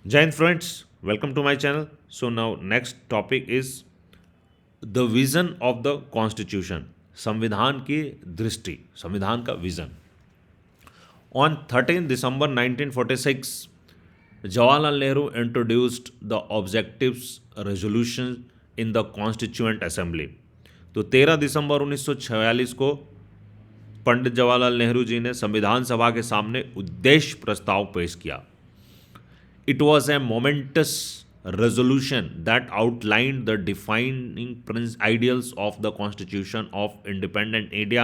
Giant friends, welcome to my channel. So now next topic is the vision of the constitution. संविधान की दृष्टि, संविधान का vision. On 13 December 1946, Jawaharlal Nehru introduced the objectives resolution in the Constituent Assembly. तो 13 दिसंबर 1946 को पंडित जवाहरलाल नेहरू जी ने संविधान सभा के सामने उद्देश्य प्रस्ताव पेश किया. It was a momentous resolution that outlined the defining ideals of the Constitution of Independent India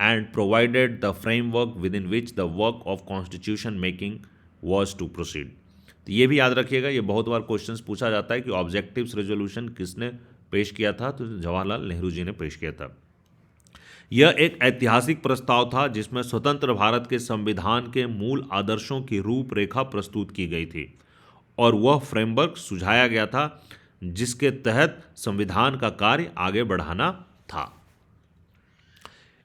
and provided the framework within which the work of constitution making was to proceed. तो ये भी याद रखिएगा, ये बहुत बार क्वेश्चंस पूछा जाता है कि ऑब्जेक्टिव्स रेजोल्यूशन किसने पेश किया था. तो जवाहरलाल नेहरू जी ने पेश किया था. यह एक ऐतिहासिक प्रस्ताव था जिसमें स्वतंत्र भारत के संविधान के मूल आदर्शों की रूपरेखा प्रस्तुत की गई थी और वह फ्रेमवर्क सुझाया गया था जिसके तहत संविधान का कार्य आगे बढ़ाना था.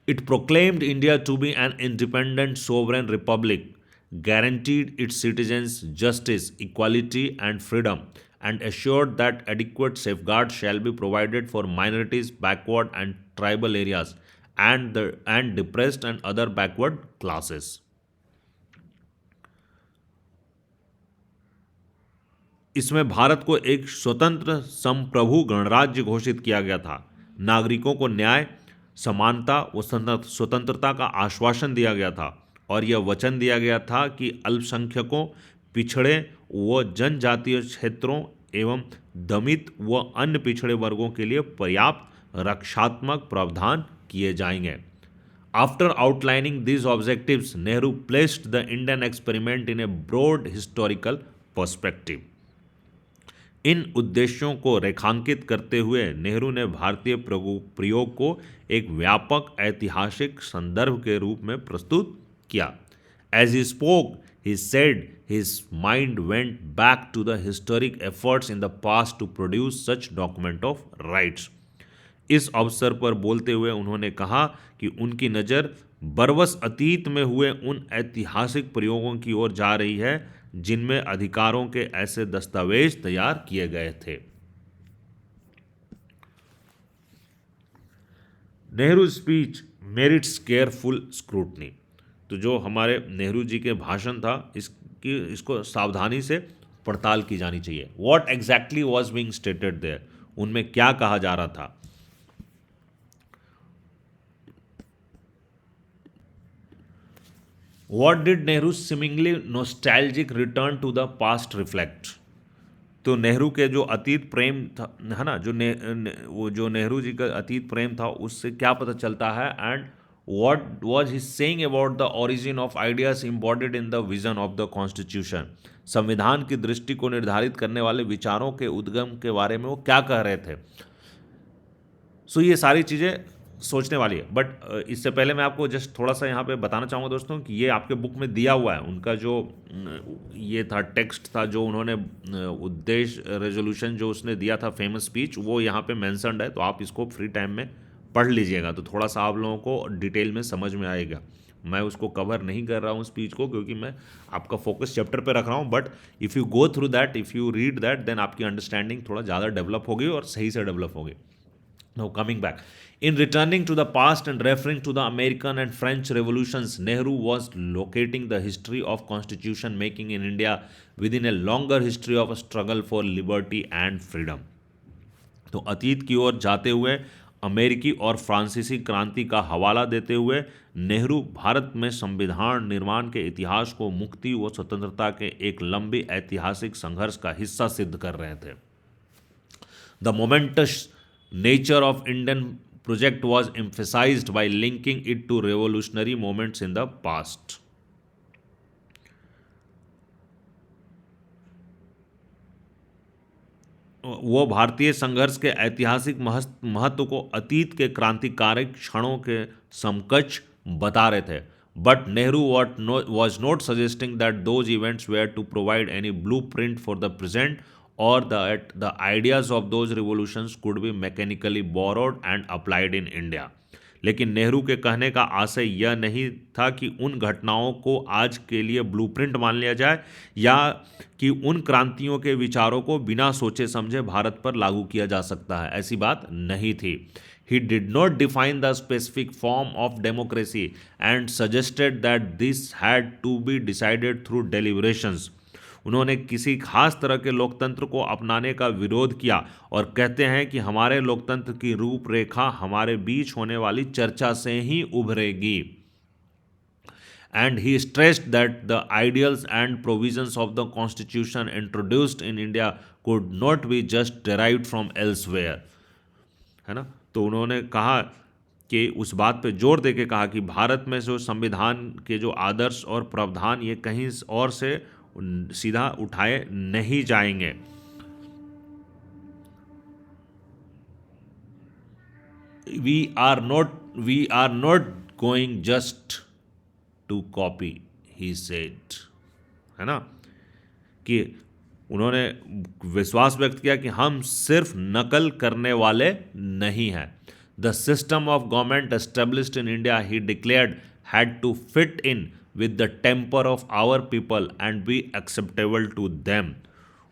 It proclaimed India to be an independent sovereign republic guaranteed its citizens justice, equality, and freedom, and assured that adequate safeguards shall be provided for minorities, backward and tribal areas, and depressed and other backward classes. इसमें भारत को एक स्वतंत्र संप्रभु गणराज्य घोषित किया गया था. नागरिकों को न्याय, समानता व स्वतंत्रता का आश्वासन दिया गया था और यह वचन दिया गया था कि अल्पसंख्यकों, पिछड़े व जनजातीय क्षेत्रों एवं दमित व अन्य पिछड़े वर्गों के लिए पर्याप्त रक्षात्मक प्रावधान किए जाएंगे. After outlining these objectives, Nehru placed the Indian experiment in a broad historical perspective. इन उद्देश्यों को रेखांकित करते हुए नेहरू ने भारतीय प्रयोग को एक व्यापक ऐतिहासिक संदर्भ के रूप में प्रस्तुत किया. As he spoke he said his mind went back to the historic efforts in the past to produce such document of rights. इस अवसर पर बोलते हुए उन्होंने कहा कि उनकी नज़र बरवस अतीत में हुए उन ऐतिहासिक प्रयोगों की ओर जा रही है जिनमें अधिकारों के ऐसे दस्तावेज तैयार किए गए थे. Nehru speech merits careful scrutiny. तो जो हमारे नेहरू जी के भाषण था इसको सावधानी से पड़ताल की जानी चाहिए. What exactly was being stated there, उनमें क्या कहा जा रहा था. What did Nehru's seemingly nostalgic return to the past reflect? तो नेहरू के जो अतीत प्रेम था, है ना, वो जो नेहरू जी का अतीत प्रेम था उससे क्या पता चलता है. And what was he saying about the origin of ideas embodied in the vision of the constitution. संविधान की दृष्टि को निर्धारित करने वाले विचारों के उद्गम के बारे में वो क्या कह रहे थे. सो ये सारी चीज़ें सोचने वाली है. बट इससे पहले मैं आपको जस्ट थोड़ा सा यहाँ पे बताना चाहूँगा दोस्तों कि ये आपके बुक में दिया हुआ है. उनका जो ये था टेक्स्ट था जो उन्होंने उद्देश्य रेजोल्यूशन जो उसने दिया था फेमस स्पीच, वो यहाँ पे मेंशन्ड है. तो आप इसको फ्री टाइम में पढ़ लीजिएगा तो थोड़ा सा आप लोगों को डिटेल में समझ में आएगा. मैं उसको कवर नहीं कर रहा हूँ स्पीच को क्योंकि मैं आपका फोकस चैप्टर पे रख रहा हूँ. But if you go through that, if you read that, then आपकी अंडरस्टैंडिंग थोड़ा ज़्यादा डेवलप होगी और सही से डेवलप होगी. Now coming back, in returning to the past and referring to the American and French revolutions, Nehru was locating the history of constitution making in India within a longer history of a struggle for liberty and freedom. तो अतीत की ओर जाते हुए अमेरिकी और फ्रांसीसी क्रांति का हवाला देते हुए नेहरू भारत में संविधान निर्माण के इतिहास को मुक्ति व स्वतंत्रता के एक लंबी ऐतिहासिक संघर्ष का हिस्सा सिद्ध कर रहे थे. The momentous nature of Indian project was emphasized by linking it to revolutionary moments in the past. वो भारतीय संघर्ष के ऐतिहासिक महत्व को अतीत के क्रांतिकारक क्षणों के समकक्ष बता रहे थे. But Nehru was not suggesting that those events were to provide any blueprint for the present or that the ideas of those revolutions could be mechanically borrowed and applied in India. लेकिन नेहरू के कहने का आशय यह नहीं था कि उन घटनाओं को आज के लिए ब्लूप्रिंट मान लिया जाए या कि उन क्रांतियों के विचारों को बिना सोचे समझे भारत पर लागू किया जा सकता है, ऐसी बात नहीं थी। He did not define the specific form of democracy and suggested that this had to be decided through deliberations. उन्होंने किसी खास तरह के लोकतंत्र को अपनाने का विरोध किया और कहते हैं कि हमारे लोकतंत्र की रूपरेखा हमारे बीच होने वाली चर्चा से ही उभरेगी। And he stressed that the ideals and provisions of the constitution introduced in India could not be just derived from elsewhere. है ना? तो उन्होंने कहा कि उस बात पे जोर दे के कहा कि भारत में जो संविधान के जो आदर्श और प्रावधान ये कहीं और से सीधा उठाए नहीं जाएंगे। We are not going just to copy, he said, है ना, कि उन्होंने विश्वास व्यक्त किया कि हम सिर्फ नकल करने वाले नहीं हैं। The system of government established in India, he declared, had to fit in with the temper of our people and be acceptable to them.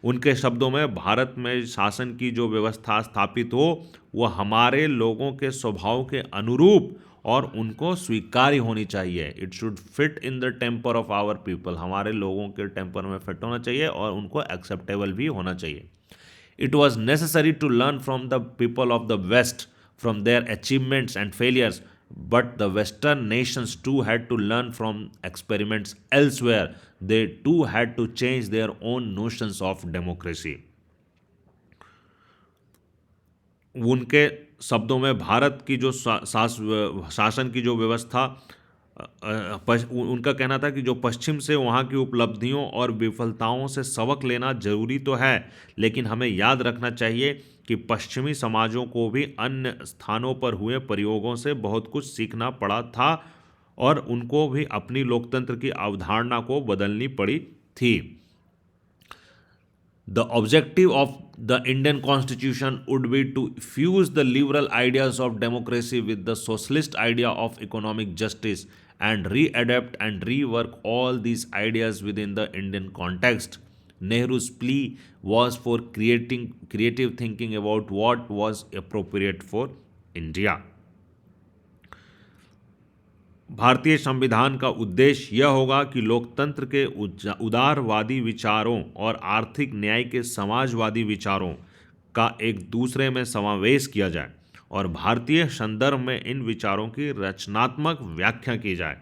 उनके शब्दों में भारत में शासन की जो व्यवस्था स्थापित हो वह हमारे लोगों के स्वभाव के अनुरूप और उनको स्वीकार्य होनी चाहिए। It should fit in the temper of our people, हमारे लोगों के टेम्पर में फिट होना चाहिए और उनको एक्सेप्टेबल भी होना चाहिए। It was necessary to learn from the people of the west, from their achievements and failures, but the western nations too had to learn from experiments elsewhere. They too had to change their own notions of democracy. उनके शब्दों में भारत की जो शासन की जो व्यवस्था, उनका कहना था कि जो पश्चिम से वहाँ की उपलब्धियों और विफलताओं से सबक लेना जरूरी तो है, लेकिन हमें याद रखना चाहिए कि पश्चिमी समाजों को भी अन्य स्थानों पर हुए प्रयोगों से बहुत कुछ सीखना पड़ा था और उनको भी अपनी लोकतंत्र की अवधारणा को बदलनी पड़ी थी। The objective of the Indian Constitution would be to fuse the liberal ideas of democracy with the socialist idea of economic justice and readapt and rework all these ideas within the Indian context. Nehru's plea was for creating creative thinking about what was appropriate for India. भारतीय संविधान का उद्देश्य यह होगा कि लोकतंत्र के उदारवादी विचारों और आर्थिक न्याय के समाजवादी विचारों का एक दूसरे में समावेश किया जाए और भारतीय संदर्भ में इन विचारों की रचनात्मक व्याख्या की जाए।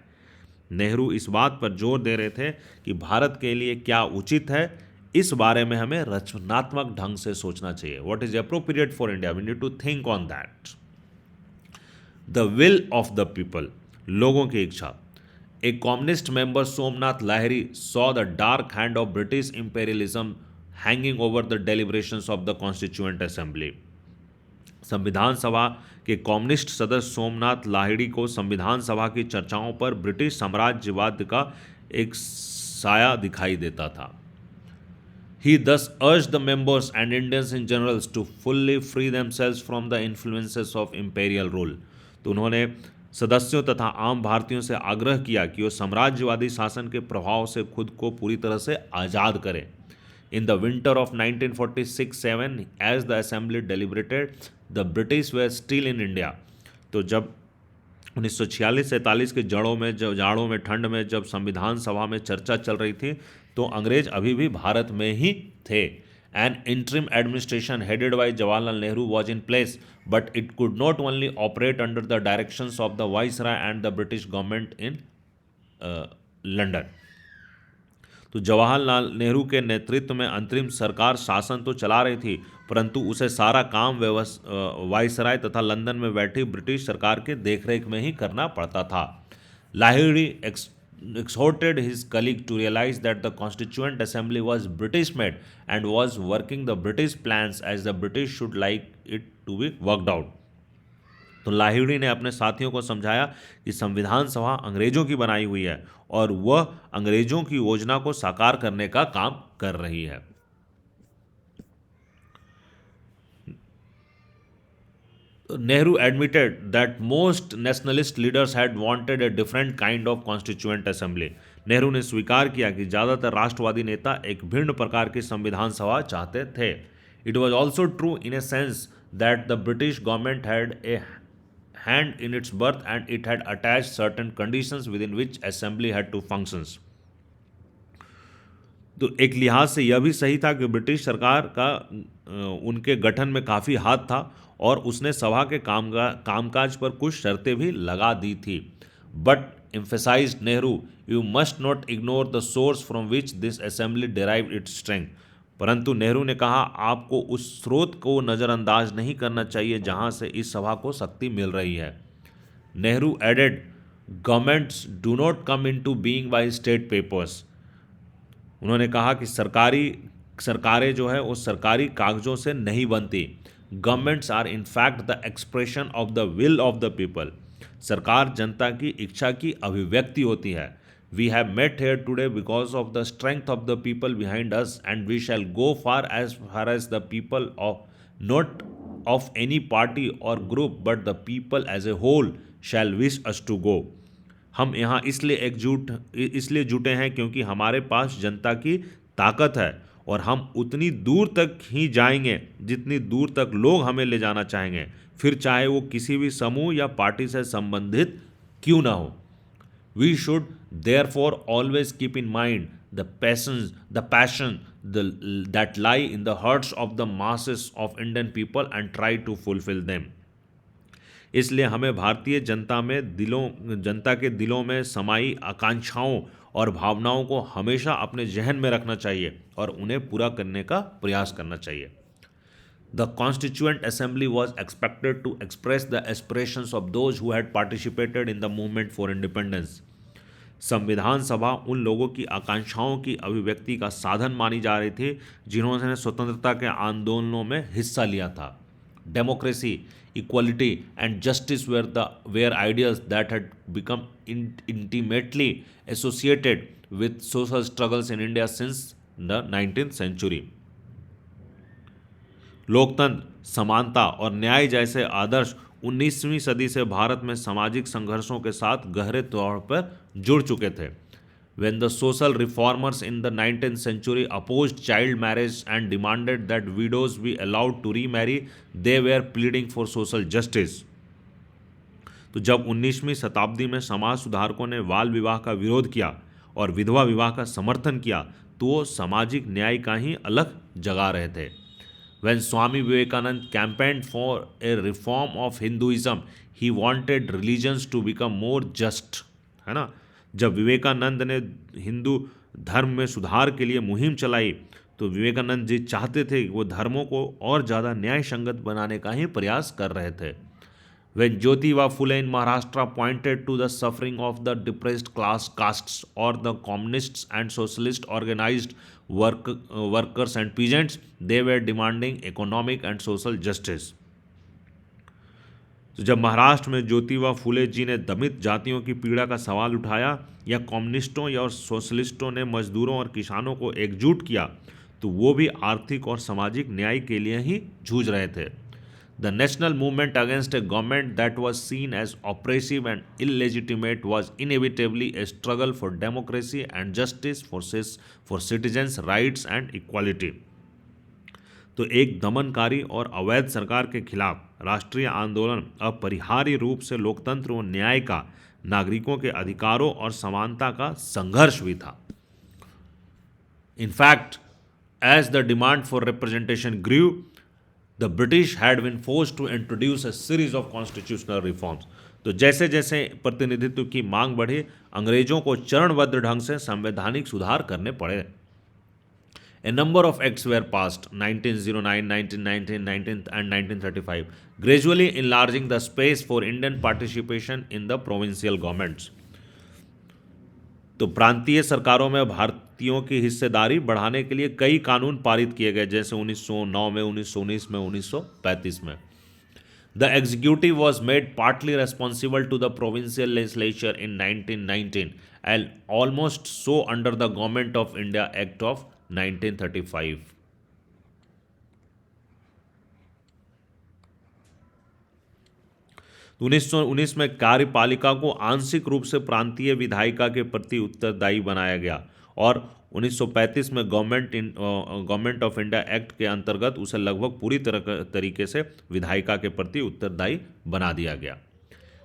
नेहरू इस बात पर जोर दे रहे थे कि भारत के लिए क्या उचित है, इस बारे में हमें रचनात्मक ढंग से सोचना चाहिए। What is appropriate for India, we need to think on that. The will of the people, लोगों की इच्छा। A communist member Somnath Lahiri saw the dark hand of British imperialism hanging over the deliberations of the constituent assembly. संविधान सभा के communist सदस्य सोमनाथ लाहिड़ी को संविधान सभा की चर्चाओं पर ब्रिटिश साम्राज्यवाद का एक साया दिखाई देता था। He thus urged the members and Indians in general to fully free themselves from the influences of imperial rule. तो उन्होंने सदस्यों तथा आम भारतीयों से आग्रह किया कि वो साम्राज्यवादी शासन के प्रभाव से खुद को पूरी तरह से आज़ाद करें। In the winter of 1946-7 as the assembly deliberated, the British were still in India. तो जब 1946-47 के जाड़ों में ठंड में जब संविधान सभा में चर्चा चल रही थी तो अंग्रेज अभी भी भारत में ही थे। An interim administration headed by Jawaharlal Nehru was in place, but it could not only operate under the directions of the Viceroy and the British government in London. तो जवाहरलाल नेहरू के नेतृत्व में अंतरिम सरकार शासन तो चला रही थी, परंतु उसे सारा काम वाइसराय तथा लंदन में बैठी ब्रिटिश सरकार के देखरेख में ही करना पड़ता था। Lahiri exhorted his colleague to realize that the Constituent Assembly was British made and was working the British plans as the British should like it to be worked out. तो लाहिड़ी ने अपने साथियों को समझाया कि संविधान सभा अंग्रेजों की बनाई हुई है और वह अंग्रेजों की योजना को साकार करने का काम कर रही है। Nehru admitted that most nationalist leaders had wanted a different kind of constituent assembly. Nehru ने स्वीकार किया कि ज़्यादातर राष्ट्रवादी नेता एक भिन्न प्रकार की संविधान सभा चाहते थे. It was also true in a sense that the British government had a hand in its birth and it had attached certain conditions within which assembly had to function. तो एक लिहाज से यह भी सही था कि ब्रिटिश सरकार का उनके गठन में काफ़ी हाथ था और उसने सभा के कामकाज पर कुछ शर्तें भी लगा दी थी. But emphasized Nehru, you must not ignore the source from which this assembly derived its strength. परंतु नेहरू ने कहा आपको उस स्रोत को नज़रअंदाज नहीं करना चाहिए जहां से इस सभा को शक्ति मिल रही है. Nehru added, governments do not come into being by state papers. उन्होंने कहा कि सरकारें जो है वो सरकारी कागजों से नहीं बनती. Governments are in fact the expression of the will of the people. सरकार जनता की इच्छा की अभिव्यक्ति होती है. We have met here today because of the strength of the people behind us and we shall go far as the people of not of any party or group but the people as a whole shall wish us to go. हम यहाँ इसलिए जुटे हैं क्योंकि हमारे पास जनता की ताकत है और हम उतनी दूर तक ही जाएंगे जितनी दूर तक लोग हमें ले जाना चाहेंगे, फिर चाहे वो किसी भी समूह या पार्टी से संबंधित क्यों ना हो. We should therefore always keep in mind the passion that lie in the hearts of the masses of Indian people and try to fulfil them. इसलिए हमें भारतीय जनता के दिलों में समाई आकांक्षाओं और भावनाओं को हमेशा अपने जहन में रखना चाहिए और उन्हें पूरा करने का प्रयास करना चाहिए. The constituent assembly was expected to express the aspirations of those who had participated in the movement for independence. संविधान सभा उन लोगों की आकांक्षाओं की अभिव्यक्ति का साधन मानी जा रही थी जिन्होंने स्वतंत्रता के आंदोलनों में हिस्सा लिया था. Democracy, equality and justice were ideals that had become intimately associated with social struggles in India since the 19th century. लोकतंत्र, समानता और न्याय जैसे आदर्श 19वीं सदी से भारत में सामाजिक संघर्षों के साथ गहरे तौर पर जुड़ चुके थे. When the social reformers in the 19th century opposed child marriage and demanded that widows be allowed to remarry, they were pleading for social justice. तो जब 19वीं शताब्दी में समाज सुधारकों ने बाल विवाह का विरोध किया और विधवा विवाह का समर्थन किया तो वो सामाजिक न्याय का ही अलग जगा रहे थे. When Swami Vivekanand campaigned for a reform of Hinduism, he wanted religions to become more just. है ना. जब विवेकानंद ने हिंदू धर्म में सुधार के लिए मुहिम चलाई तो विवेकानंद जी चाहते थे कि वो धर्मों को और ज़्यादा न्याय संगत बनाने का ही प्रयास कर रहे थे. When Jyotiba Phule in Maharashtra pointed to the suffering of the depressed castes or the communists and socialist organized workers and peasants, they were demanding economic and social justice. तो जब महाराष्ट्र में ज्योतिबा फुले जी ने दमित जातियों की पीड़ा का सवाल उठाया या कम्युनिस्टों या सोशलिस्टों ने मजदूरों और किसानों को एकजुट किया तो वो भी आर्थिक और सामाजिक न्याय के लिए ही जूझ रहे थे. The national movement against a government that was seen as oppressive and illegitimate was inevitably a struggle for democracy and justice for citizens rights and equality. तो एक दमनकारी और अवैध सरकार के खिलाफ राष्ट्रीय आंदोलन अपरिहार्य रूप से लोकतंत्र और न्याय का, नागरिकों के अधिकारों और समानता का संघर्ष भी था. In fact as the demand for representation grew, the British had been forced to introduce a series of constitutional reforms. तो जैसे जैसे प्रतिनिधित्व की मांग बढ़ी, अंग्रेजों को चरणबद्ध ढंग से संवैधानिक सुधार करने पड़े. A number of acts were passed 1909, 1919, and 1935, gradually enlarging the space for Indian participation in the provincial governments. तो प्रांतीय सरकारों में भारतीयों की हिस्सेदारी बढ़ाने के लिए कई कानून पारित किए गए, जैसे 1909 में, 1919 में, 1935 में. The executive was made partly responsible to the provincial legislature in 1919 and almost so under the Government of India Act of 1935. तो 1919 में कार्यपालिका को आंशिक रूप से प्रांतीय विधायिका के प्रति उत्तरदायी बनाया गया और 1935 में गवर्नमेंट ऑफ इंडिया एक्ट के अंतर्गत उसे लगभग पूरी तरीके से विधायिका के प्रति उत्तरदायी बना दिया गया।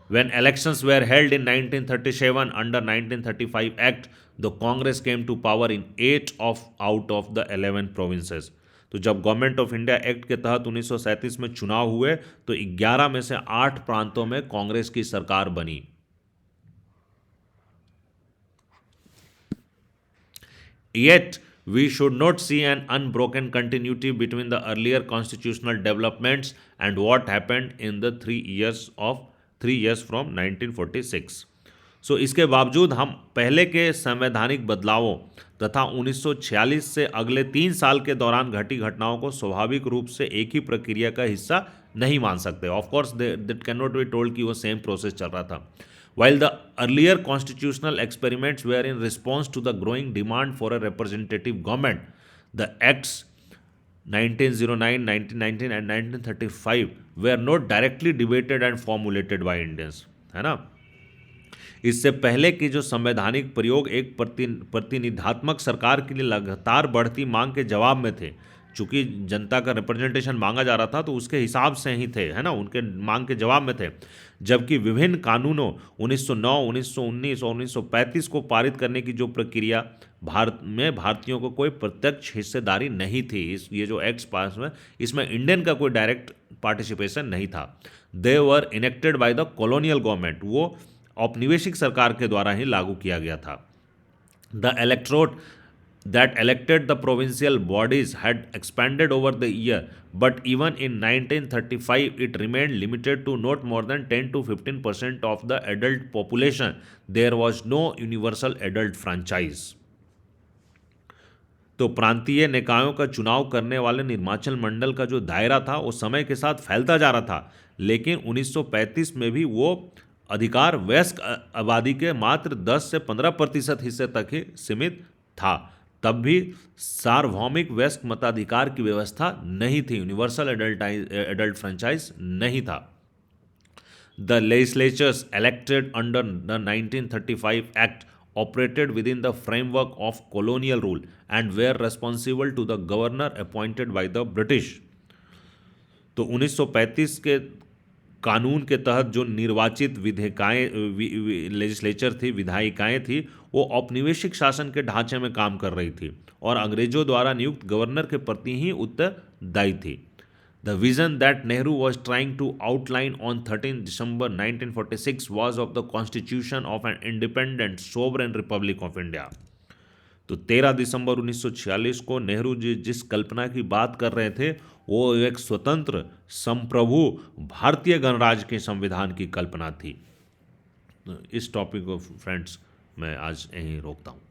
When elections were held in 1937 under 1935 Act, the Congress came to power in 8 out of the 11 provinces. तो जब गवर्नमेंट ऑफ इंडिया एक्ट के तहत 1937 में चुनाव हुए तो 11 में से 8 प्रांतों में कांग्रेस की सरकार बनी। Yet, we should not see an unbroken continuity between the earlier constitutional developments and what happened in the 3 years from 1946. सो इसके बावजूद हम पहले के संवैधानिक बदलावों तथा 1946 से अगले 3 साल के दौरान घटी घटनाओं को स्वाभाविक रूप से एक ही प्रक्रिया का हिस्सा नहीं मान सकते। Of course that can not be told कि वो सेम प्रोसेस चल रहा था। While the earlier constitutional experiments were in response to the growing demand for a representative government, the acts 1909, 1919 and 1935 were not directly debated and formulated by Indians, है ना। इससे पहले की जो संवैधानिक प्रयोग एक प्रतिनिधात्मक सरकार के लिए लगातार बढ़ती मांग के जवाब में थे। चूंकि जनता का रिप्रेजेंटेशन मांगा जा रहा था तो उसके हिसाब से ही थे, है ना, उनके मांग के जवाब में थे। जबकि विभिन्न कानूनों 1909, 1919 और 1935 को पारित करने की जो प्रक्रिया भारत में भारतीयों को कोई प्रत्यक्ष हिस्सेदारी नहीं थी। ये जो एक्ट्स पास में इसमें इंडियन का कोई डायरेक्ट पार्टिसिपेशन नहीं था। They were enacted by the colonial government, वो औपनिवेशिक सरकार के द्वारा ही लागू किया गया था। The electorate that elected the provincial bodies had expanded over the year, but even in 1935 it remained limited to not more than 10 to 15% of the adult population. There was no universal adult franchise. तो प्रांतीय निकायों का चुनाव करने वाले निर्वाचन मंडल का जो दायरा था वो समय के साथ फैलता जा रहा था, लेकिन 1935 में भी वो अधिकार वयस्क आबादी के मात्र 10 से 15% हिस्से तक ही सीमित था। तब भी सार्वभौमिक वयस्क मताधिकार की व्यवस्था नहीं थी, यूनिवर्सल एडल्ट फ्रेंचाइज नहीं था। The legislatures elected under the 1935 act operated within the framework of colonial rule and were responsible to the governor appointed by the British. तो 1935 के कानून के तहत जो निर्वाचित विधायिकाएं लेजिस्लेचर थी, विधायिकाएं थी, वो औपनिवेशिक शासन के ढांचे में काम कर रही थी और अंग्रेजों द्वारा नियुक्त गवर्नर के प्रति ही उत्तरदायी थी। The vision that Nehru was trying to outline on 13 December 1946 was of the constitution of an independent sovereign republic of India. तो 13 दिसंबर 1946 को नेहरू जी जिस कल्पना की बात कर रहे थे वो एक स्वतंत्र संप्रभु भारतीय गणराज्य के संविधान की कल्पना थी। इस टॉपिक को फ्रेंड्स मैं आज यहीं रोकता हूँ।